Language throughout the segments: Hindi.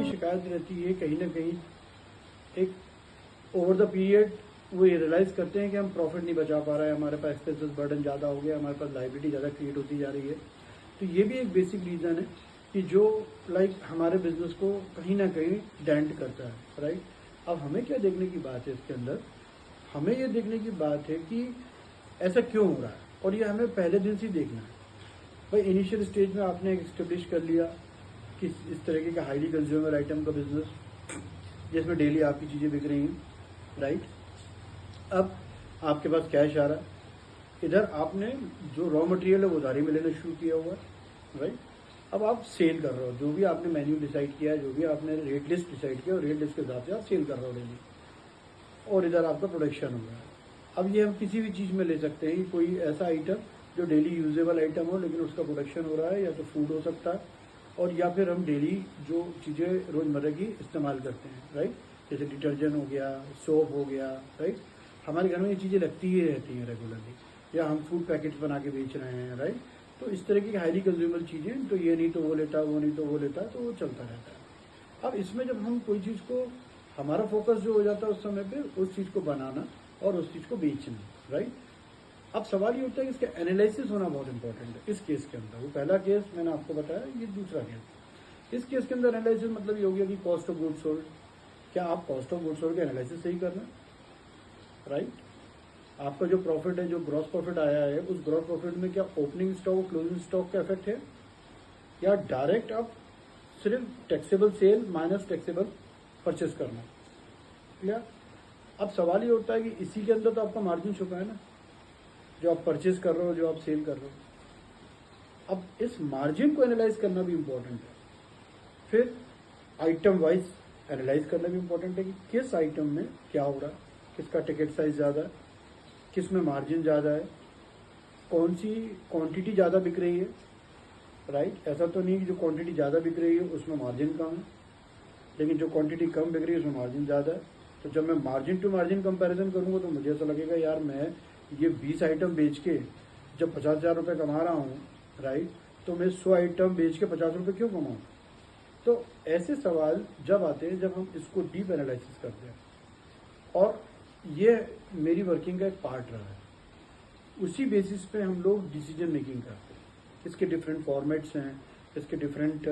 ये शिकायत रहती है कहीं ना कहीं एक ओवर द पीरियड वो ये रियलाइज़ करते हैं कि हम प्रॉफिट नहीं बचा पा रहे हैं, हमारे पास एक्सपेंसेस बर्डन ज़्यादा हो गया, हमारे पास लाइबिलिटी ज़्यादा क्रिएट होती जा रही है। तो ये भी एक बेसिक रीज़न है कि जो हमारे बिजनेस को कहीं ना कहीं डेंट करता है, राइट। अब हमें क्या देखने की बात है इसके अंदर, हमें ये देखने की बात है कि ऐसा क्यों हो रहा है, और ये हमें पहले दिन से ही देखना है। भाई इनिशियल स्टेज में आपने एस्टेब्लिश कर लिया कि इस तरीके का हाईली कंज्यूमर आइटम का बिजनेस जिसमें डेली आपकी चीज़ें बिक रही हैं, राइट। अब आपके पास कैश आ रहा है, इधर आपने जो रॉ मटेरियल है वो उधारी में लेना शुरू किया हुआ है, राइट। अब आप सेल कर रहे हो, जो भी आपने मेन्यू डिसाइड किया है, जो भी आपने रेट लिस्ट डिसाइड किया, और रेट लिस्ट के हिसाब से आप सेल कर रहे हो डेली, और इधर आपका प्रोडक्शन हो रहा है। अब ये हम किसी भी चीज़ में ले सकते हैं, कोई ऐसा आइटम जो डेली यूजेबल आइटम हो लेकिन उसका प्रोडक्शन हो रहा है, या तो फूड हो सकता है, और या फिर हम डेली जो चीज़ें रोज़मर्रा की इस्तेमाल करते हैं, राइट, जैसे डिटर्जेंट हो गया, सोप हो गया, राइट। हमारे घर में ये चीज़ें लगती ही रहती हैं रेगुलरली, या हम फूड पैकेट्स बना के बेच रहे हैं, राइट। तो इस तरह की हाईली कंज्यूमर चीज़ें, तो ये नहीं तो वो लेता, वो नहीं तो वो लेता, तो वो चलता रहता है। अब इसमें जब हम कोई चीज़ को, हमारा फोकस जो हो जाता है उस समय पे उस चीज़ को बनाना और उस चीज़ को बेचना, राइट। अब सवाल ये होता है कि इसका एनालिसिस होना बहुत इंपॉर्टेंट है इस केस के अंदर। वो पहला केस मैंने आपको बताया, ये दूसरा केस। इस केस के अंदर एनालिसिस मतलब ये हो गया कि कॉस्ट ऑफ गुड्स सोल्ड, क्या आप कॉस्ट ऑफ गुड्स सोल्ड का एनालिसिस सही करना, राइट। आपका जो प्रॉफिट है, जो ग्रॉस प्रॉफिट आया है, उस ग्रॉस प्रॉफिट में क्या ओपनिंग स्टॉक, क्लोजिंग स्टॉक का इफेक्ट है, या डायरेक्ट आप सिर्फ taxable sale minus taxable purchase करना, क्लियर। अब सवाल ये होता है कि इसी के अंदर तो आपका मार्जिन छुपा है ना, जो आप परचेज कर रहे हो, जो आप सेल कर रहे हो। अब इस मार्जिन को एनालाइज करना भी इम्पोर्टेंट है, फिर आइटम वाइज एनालाइज करना भी इम्पोर्टेंट है कि किस आइटम में क्या हो रहा है, किसका टिकट साइज ज़्यादा है, किस में मार्जिन ज़्यादा है, कौन सी क्वांटिटी ज़्यादा बिक रही है, राइट। ऐसा तो नहीं कि जो क्वांटिटी ज़्यादा बिक रही है उसमें मार्जिन कम है, लेकिन जो क्वांटिटी कम बिक रही है उसमें मार्जिन ज़्यादा है। तो जब मैं मार्जिन टू मार्जिन कंपैरिजन करूँगा तो मुझे ऐसा लगेगा यार मैं ये 20 आइटम बेच के जब 50,000 रुपये कमा रहा हूँ, राइट, तो मैं 100 आइटम बेच के 50 रुपये क्यों कमाऊँ। तो ऐसे सवाल जब आते हैं जब हम इसको डीप एनालिसिस करते हैं, और ये मेरी वर्किंग का एक पार्ट रहा है। उसी बेसिस पे हम लोग डिसीजन मेकिंग करते हैं। इसके डिफरेंट फॉर्मेट्स हैं, इसके डिफरेंट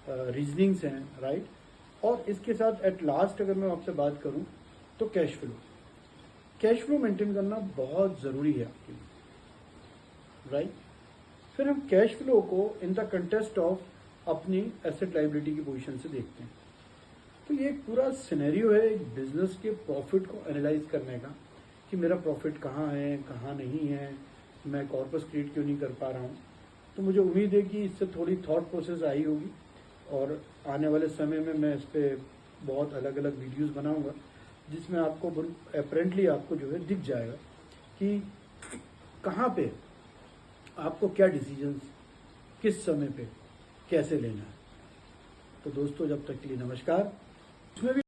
रीजनिंग्स हैं, राइट। और इसके साथ एट लास्ट अगर मैं आपसे बात करूं तो कैश फ्लो मेंटेन करना बहुत ज़रूरी है आपके लिए, राइट। फिर हम कैश फ्लो को इन द कंटेस्ट ऑफ अपनी एसेट लाइबिलिटी की पोजीशन से देखते हैं। तो ये एक पूरा सिनेरियो है एक बिजनेस के प्रॉफिट को एनालाइज करने का, कि मेरा प्रॉफिट कहाँ है, कहाँ नहीं है, मैं कॉर्पस क्रिएट क्यों नहीं कर पा रहा हूँ। तो मुझे उम्मीद है कि इससे थोड़ी थॉट प्रोसेस आई होगी, और आने वाले समय में मैं इस पर बहुत अलग अलग वीडियोस बनाऊंगा, जिसमें आपको अपेरेंटली आपको जो है दिख जाएगा कि कहाँ पे आपको क्या डिसीजंस किस समय पे कैसे लेना है। तो दोस्तों जब तक के लिए नमस्कार। इसमें भी